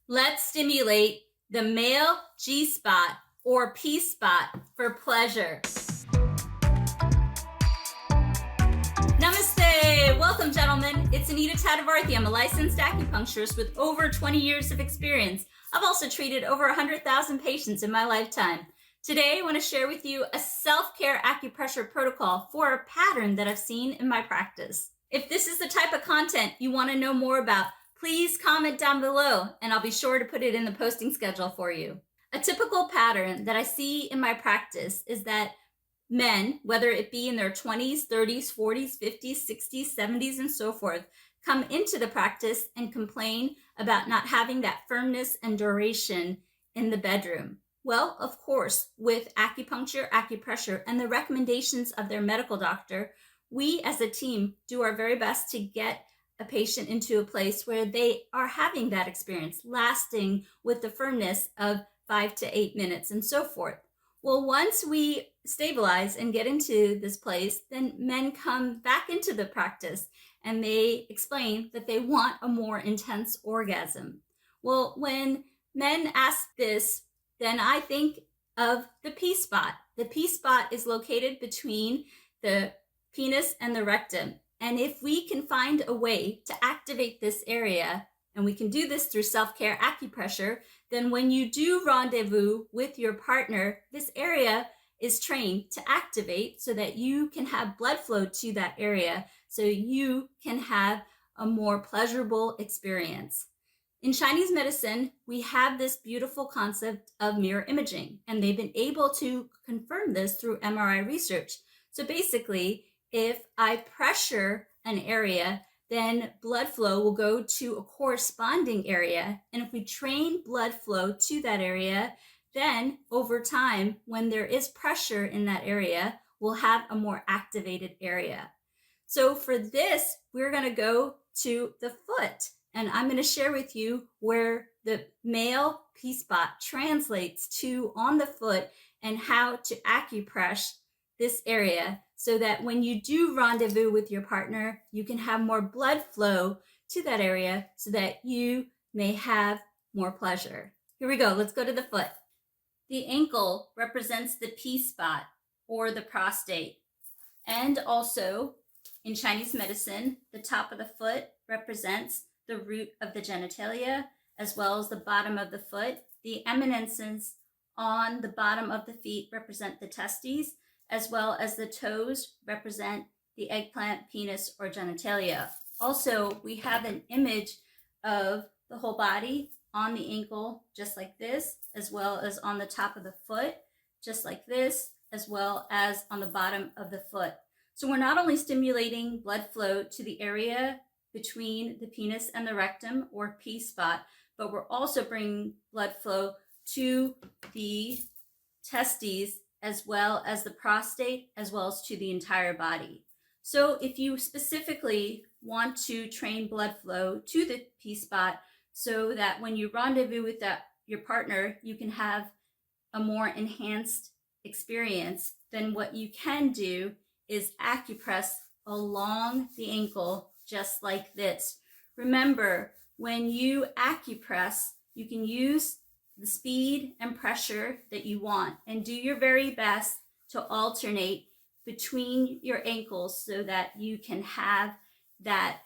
Let's stimulate the male G-spot or P-spot for pleasure. Namaste! Welcome, gentlemen. It's Anita Tatavarthi. I'm a licensed acupuncturist with over 20 years of experience. I've also treated over 100,000 patients in my lifetime. Today, I want to share with you a self-care acupressure protocol for a pattern that I've seen in my practice. If this is the type of content you want to know more about, please comment down below and I'll be sure to put it in the posting schedule for you. A typical pattern that I see in my practice is that men, whether it be in their 20s, 30s, 40s, 50s, 60s, 70s, and so forth, come into the practice and complain about not having that firmness and duration in the bedroom. Well, of course, with acupuncture, acupressure, and the recommendations of their medical doctor, we as a team do our very best to get a patient into a place where they are having that experience, lasting with the firmness of 5 to 8 minutes and so forth. Well, once we stabilize and get into this place, then men come back into the practice and they explain that they want a more intense orgasm. Well, when men ask this, then I think of the P-spot. The P-spot is located between the penis and the rectum. And if we can find a way to activate this area, and we can do this through self-care acupressure, then when you do rendezvous with your partner, this area is trained to activate so that you can have blood flow to that area so you can have a more pleasurable experience. In Chinese medicine, we have this beautiful concept of mirror imaging, and they've been able to confirm this through MRI research. So basically, if I pressure an area, then blood flow will go to a corresponding area. And if we train blood flow to that area, then over time, when there is pressure in that area, we'll have a more activated area. So for this, we're going to go to the foot. And I'm going to share with you where the male P-spot translates to on the foot and how to acupress this area so that when you do rendezvous with your partner, you can have more blood flow to that area so that you may have more pleasure. Here we go. Let's go to the foot. The ankle represents the P-spot or the prostate. And also in Chinese medicine, the top of the foot represents the root of the genitalia, as well as the bottom of the foot. The eminences on the bottom of the feet represent the testes, as well as the toes represent the eggplant, penis, or genitalia. Also, we have an image of the whole body on the ankle, just like this, as well as on the top of the foot, just like this, as well as on the bottom of the foot. So we're not only stimulating blood flow to the area between the penis and the rectum, or P-spot, but we're also bringing blood flow to the testes, as well as the prostate, as well as to the entire body. So if you specifically want to train blood flow to the P-spot so that when you rendezvous with your partner, you can have a more enhanced experience, then what you can do is acupress along the ankle just like this. Remember, when you acupress, you can use the speed and pressure that you want and do your very best to alternate between your ankles so that you can have that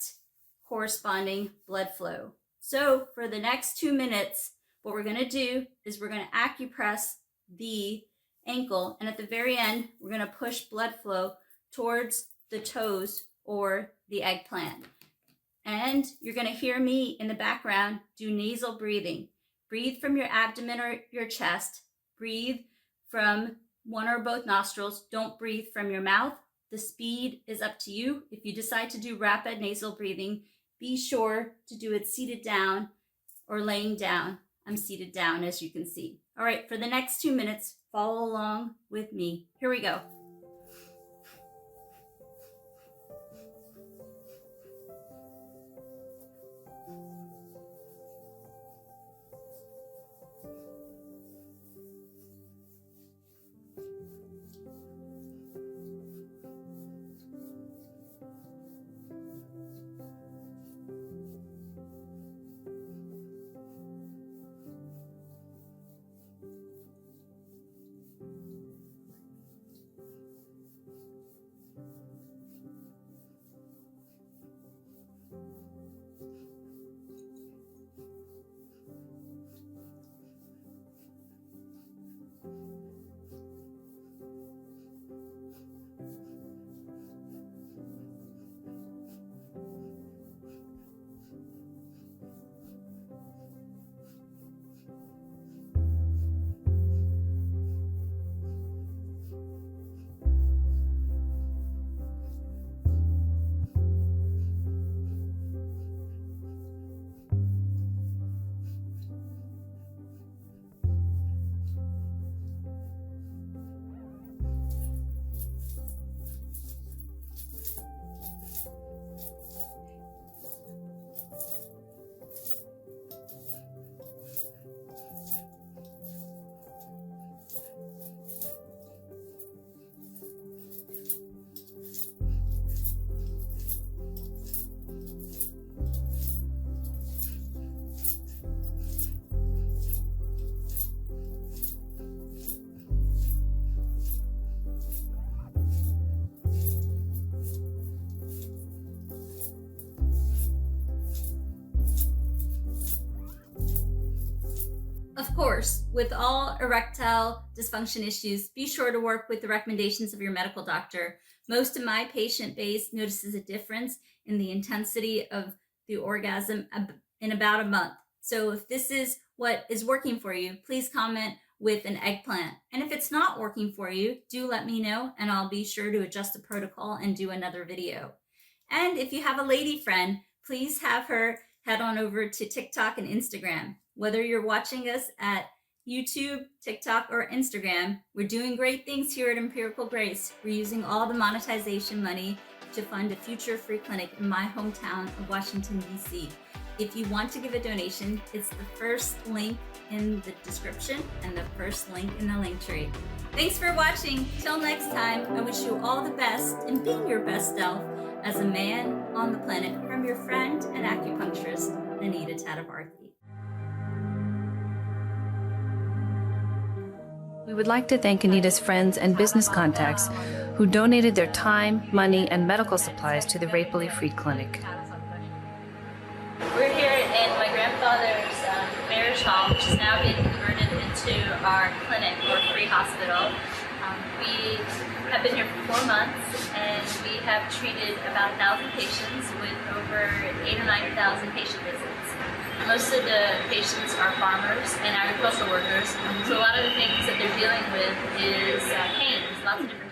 corresponding blood flow. So for the next 2 minutes, what we're going to do is we're going to acupress the ankle, and at the very end, we're going to push blood flow towards the toes or the eggplant. And you're going to hear me in the background do nasal breathing. Breathe from your abdomen or your chest. Breathe from one or both nostrils. Don't breathe from your mouth. The speed is up to you. If you decide to do rapid nasal breathing, be sure to do it seated down or laying down. I'm seated down, as you can see. All right, for the next 2 minutes, follow along with me. Here we go. Of course, with all erectile dysfunction issues, be sure to work with the recommendations of your medical doctor. Most of my patient base notices a difference in the intensity of the orgasm in about a month. So if this is what is working for you, please comment with an eggplant. And if it's not working for you, do let me know and I'll be sure to adjust the protocol and do another video. And if you have a lady friend, please have her head on over to TikTok and Instagram. Whether you're watching us at YouTube, TikTok, or Instagram, we're doing great things here at Empirical Grace. We're using all the monetization money to fund a future free clinic in my hometown of Washington, D.C. If you want to give a donation, it's the first link in the description and the first link in the link tree. Thanks for watching. Till next time, I wish you all the best in being your best self as a man on the planet, from your friend and acupuncturist, Anita Tadavarthi. We would like to thank Anita's friends and business contacts who donated their time, money, and medical supplies to the Rape Relief Free Clinic. We're here in my grandfather's marriage hall, which has now been converted into our clinic or free hospital. We have been here for 4 months and we have treated about 1,000 patients with over 8,000 or 9,000 patient visits. Most of the patients are farmers and agricultural workers, so a lot of the things that they're dealing with is pains, lots of different